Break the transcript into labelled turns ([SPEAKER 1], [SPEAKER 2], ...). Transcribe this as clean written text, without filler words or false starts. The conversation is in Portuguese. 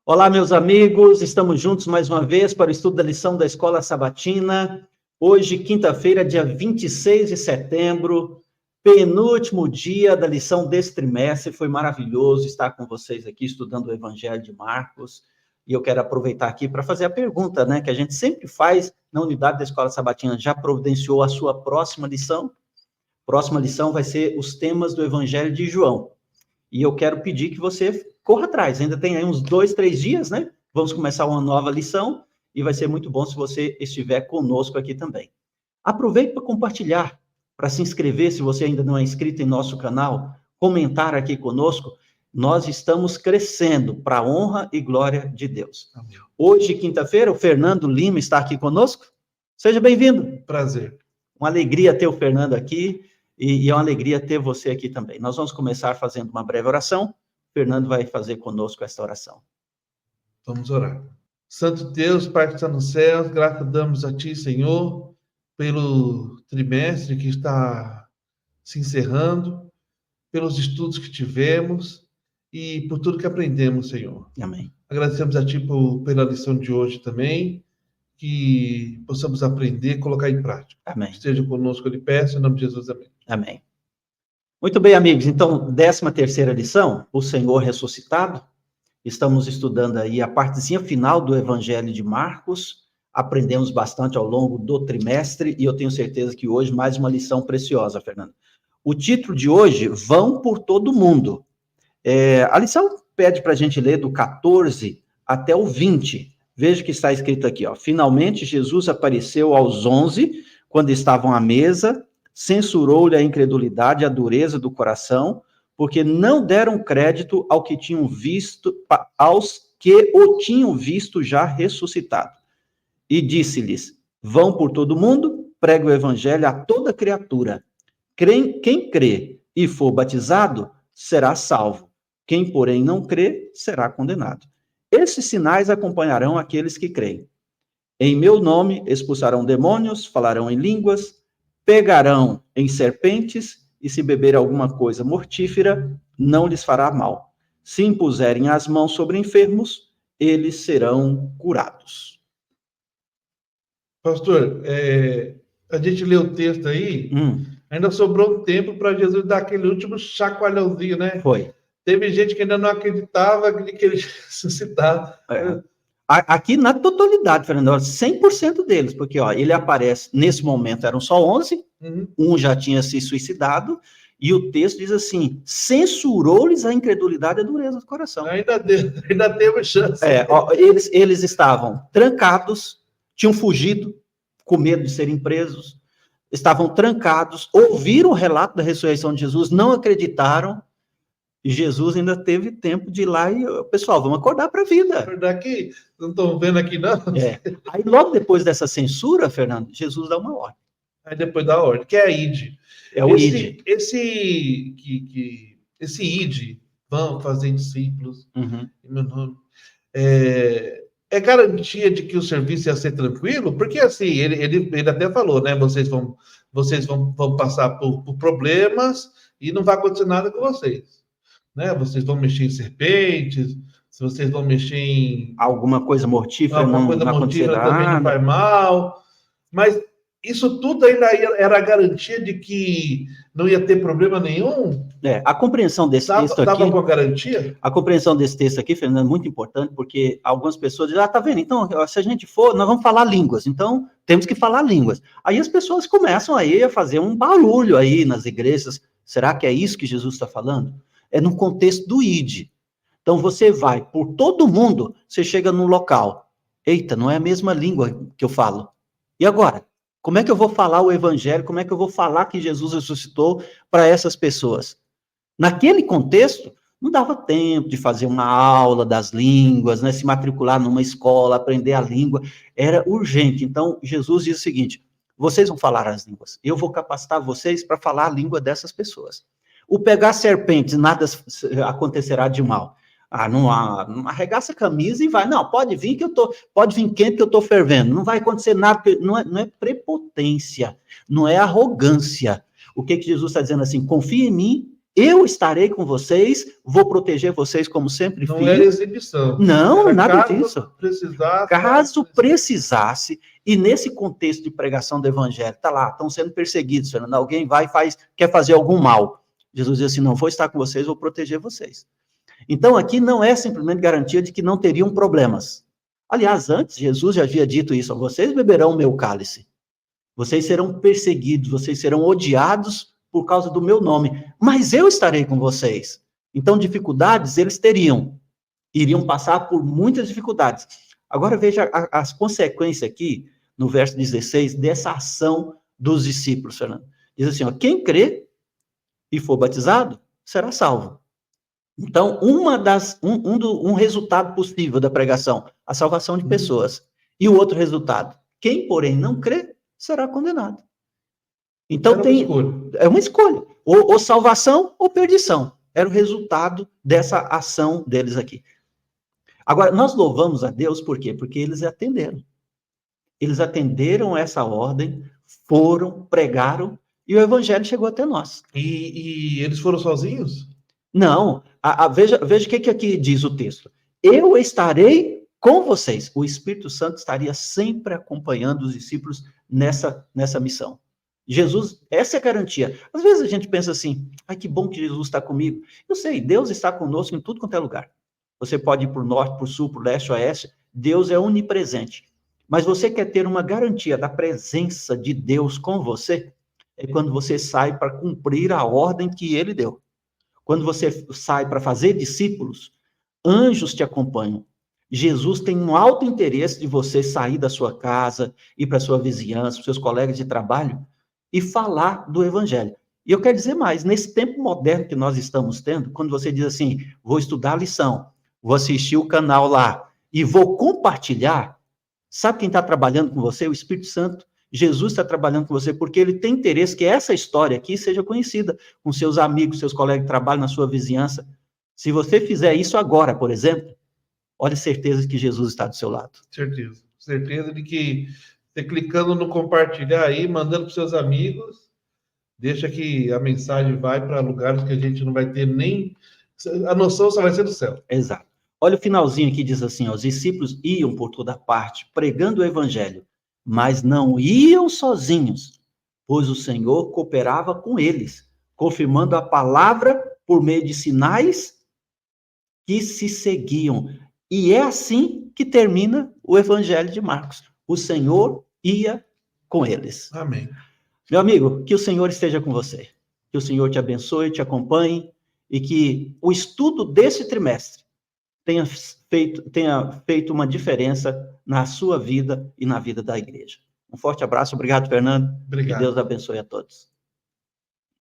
[SPEAKER 1] Olá, meus amigos, estamos juntos mais uma vez para o estudo da lição da Escola Sabatina. Hoje, quinta-feira, dia 26 de setembro, penúltimo dia da lição desse trimestre. Foi maravilhoso estar com vocês aqui estudando o Evangelho de Marcos. E eu quero aproveitar aqui para fazer a pergunta, que a gente sempre faz na unidade da Escola Sabatina. Já providenciou a sua próxima lição? Próxima lição vai ser os temas do Evangelho de João. E eu quero pedir que você corra atrás. Ainda tem aí uns 2, 3 dias, né? Vamos começar uma nova lição e vai ser muito bom se você estiver conosco aqui também. Aproveite para compartilhar, para se inscrever, se você ainda não é inscrito em nosso canal, comentar aqui conosco. Nós estamos crescendo para a honra e glória de Deus. Amém. Hoje, quinta-feira, o Fernando Lima está aqui conosco. Seja bem-vindo.
[SPEAKER 2] Prazer.
[SPEAKER 1] Uma alegria ter o Fernando aqui. E é uma alegria ter você aqui também. Nós vamos começar fazendo uma breve oração. O Fernando vai fazer conosco esta oração.
[SPEAKER 2] Vamos orar. Santo Deus, Pai que está nos céus, graças damos a Ti, Senhor, pelo trimestre que está se encerrando, pelos estudos que tivemos e por tudo que aprendemos, Senhor.
[SPEAKER 1] Amém.
[SPEAKER 2] Agradecemos a Ti pela lição de hoje também, que possamos aprender e colocar em prática.
[SPEAKER 1] Amém.
[SPEAKER 2] Esteja conosco, eu lhe peço, em nome de Jesus, amém.
[SPEAKER 1] Amém. Muito bem, amigos. Então, 13ª lição, o Senhor ressuscitado. Estamos estudando aí a partezinha final do Evangelho de Marcos. Aprendemos bastante ao longo do trimestre e eu tenho certeza que hoje mais uma lição preciosa, Fernando. O título de hoje, Vão por Todo Mundo. A lição pede para a gente ler do 14 até o 20. Veja que está escrito aqui, ó. Finalmente, Jesus apareceu aos 11, quando estavam à mesa, censurou-lhe a incredulidade e a dureza do coração, porque não deram crédito aos que o tinham visto já ressuscitado. E disse-lhes, vão por todo mundo, pregue o evangelho a toda criatura. Quem crê e for batizado, será salvo. Quem, porém, não crê, será condenado. Esses sinais acompanharão aqueles que creem. Em meu nome expulsarão demônios, falarão em línguas, pegarão em serpentes, e se beber alguma coisa mortífera, não lhes fará mal. Se impuserem as mãos sobre enfermos, eles serão curados.
[SPEAKER 2] Pastor, a gente leu o texto aí, ainda sobrou um tempo para Jesus dar aquele último chacoalhãozinho, né?
[SPEAKER 1] Foi.
[SPEAKER 2] Teve gente que ainda não acreditava que ele ressuscitava.
[SPEAKER 1] Aqui na totalidade, Fernando, 100% deles, porque ele aparece, nesse momento eram só 11, um já tinha se suicidado, e o texto diz assim, censurou-lhes a incredulidade e a dureza do coração.
[SPEAKER 2] Ainda teve chance.
[SPEAKER 1] Eles estavam trancados, tinham fugido, com medo de serem presos, estavam trancados, ouviram o relato da ressurreição de Jesus, não acreditaram, e Jesus ainda teve tempo de ir lá e, pessoal, vamos acordar para a vida.
[SPEAKER 2] Acordar aqui, não estão vendo aqui, não?
[SPEAKER 1] Aí, logo depois dessa censura, Fernando, Jesus dá uma ordem.
[SPEAKER 2] Aí depois da ordem, que é a ID.
[SPEAKER 1] É o ID.
[SPEAKER 2] Esse ID, vão fazer discípulos, em meu nome, é garantia de que o serviço ia ser tranquilo? Porque, assim, ele até falou, né? Vocês vão passar por problemas e não vai acontecer nada com vocês. Né? Vocês vão mexer em serpentes, se vocês vão mexer em...
[SPEAKER 1] alguma coisa mortífera, não acontecerá
[SPEAKER 2] também não faz mal. Mas isso tudo ainda era a garantia de que não ia ter problema nenhum?
[SPEAKER 1] A compreensão desse texto aqui...
[SPEAKER 2] Estava com a garantia?
[SPEAKER 1] A compreensão desse texto aqui, Fernando, é muito importante, porque algumas pessoas dizem, tá vendo? Então, se a gente for, nós vamos falar línguas, então temos que falar línguas. Aí as pessoas começam aí a fazer um barulho aí nas igrejas. Será que é isso que Jesus está falando? É no contexto do ID. Então, você vai por todo mundo, você chega num local. Eita, não é a mesma língua que eu falo. E agora? Como é que eu vou falar o evangelho? Como é que eu vou falar que Jesus ressuscitou para essas pessoas? Naquele contexto, não dava tempo de fazer uma aula das línguas, né, se matricular numa escola, aprender a língua. Era urgente. Então, Jesus diz o seguinte, vocês vão falar as línguas. Eu vou capacitar vocês para falar a língua dessas pessoas. O pegar serpentes, nada acontecerá de mal. Não arregaça a camisa e vai. Não, pode vir pode vir quente que eu estou fervendo. Não vai acontecer nada, não é prepotência, não é arrogância. O que Jesus está dizendo assim? Confia em mim eu estarei com vocês, vou proteger vocês como sempre fiz.
[SPEAKER 2] Não era exibição.
[SPEAKER 1] Não,
[SPEAKER 2] era
[SPEAKER 1] nada
[SPEAKER 2] caso
[SPEAKER 1] disso.
[SPEAKER 2] Precisasse,
[SPEAKER 1] caso precisasse, e nesse contexto de pregação do evangelho, tá lá, estão sendo perseguidos, Fernando, alguém vai e quer fazer algum mal. Jesus diz assim, não, vou estar com vocês, vou proteger vocês. Então, aqui não é simplesmente garantia de que não teriam problemas. Aliás, antes, Jesus já havia dito isso, vocês beberão o meu cálice. Vocês serão perseguidos, vocês serão odiados por causa do meu nome, mas eu estarei com vocês. Então, dificuldades eles iriam passar por muitas dificuldades. Agora, veja as consequências aqui, no verso 16, dessa ação dos discípulos, Fernando. Diz assim, ó, quem crê e for batizado, será salvo. Então, um resultado possível da pregação, a salvação de pessoas. E o outro resultado, quem, porém, não crê, será condenado. Então, é uma escolha. Ou salvação ou perdição. Era o resultado dessa ação deles aqui. Agora, nós louvamos a Deus por quê? Porque eles atenderam. Eles atenderam essa ordem, foram, pregaram, e o evangelho chegou até nós.
[SPEAKER 2] E eles foram sozinhos?
[SPEAKER 1] Não. Veja o que aqui diz o texto. Eu estarei com vocês. O Espírito Santo estaria sempre acompanhando os discípulos nessa missão. Jesus, essa é a garantia. Às vezes a gente pensa assim, ai, que bom que Jesus está comigo. Eu sei, Deus está conosco em tudo quanto é lugar. Você pode ir para o norte, para o sul, para o leste, oeste. Deus é onipresente. Mas você quer ter uma garantia da presença de Deus com você? É quando você sai para cumprir a ordem que ele deu. Quando você sai para fazer discípulos, anjos te acompanham. Jesus tem um alto interesse de você sair da sua casa, ir para a sua vizinhança, para seus colegas de trabalho, e falar do evangelho. E eu quero dizer mais, nesse tempo moderno que nós estamos tendo, quando você diz assim, vou estudar a lição, vou assistir o canal lá, e vou compartilhar, sabe quem está trabalhando com você? O Espírito Santo. Jesus está trabalhando com você, porque ele tem interesse que essa história aqui seja conhecida com seus amigos, seus colegas de trabalho, na sua vizinhança. Se você fizer isso agora, por exemplo, olha certeza que Jesus está do seu lado.
[SPEAKER 2] Certeza de que você clicando no compartilhar aí, mandando para seus amigos, deixa que a mensagem vai para lugares que a gente não vai ter nem... A noção só vai ser do céu.
[SPEAKER 1] Exato. Olha o finalzinho aqui, diz assim, ó, os discípulos iam por toda parte, pregando o evangelho, mas não iam sozinhos, pois o Senhor cooperava com eles, confirmando a palavra por meio de sinais que se seguiam. E é assim que termina o evangelho de Marcos. O Senhor ia com eles.
[SPEAKER 2] Amém.
[SPEAKER 1] Meu amigo, que o Senhor esteja com você. Que o Senhor te abençoe, te acompanhe, e que o estudo desse trimestre tenha feito uma diferença na sua vida e na vida da igreja. Um forte abraço, obrigado, Fernando.
[SPEAKER 2] Obrigado.
[SPEAKER 1] Que Deus abençoe a todos.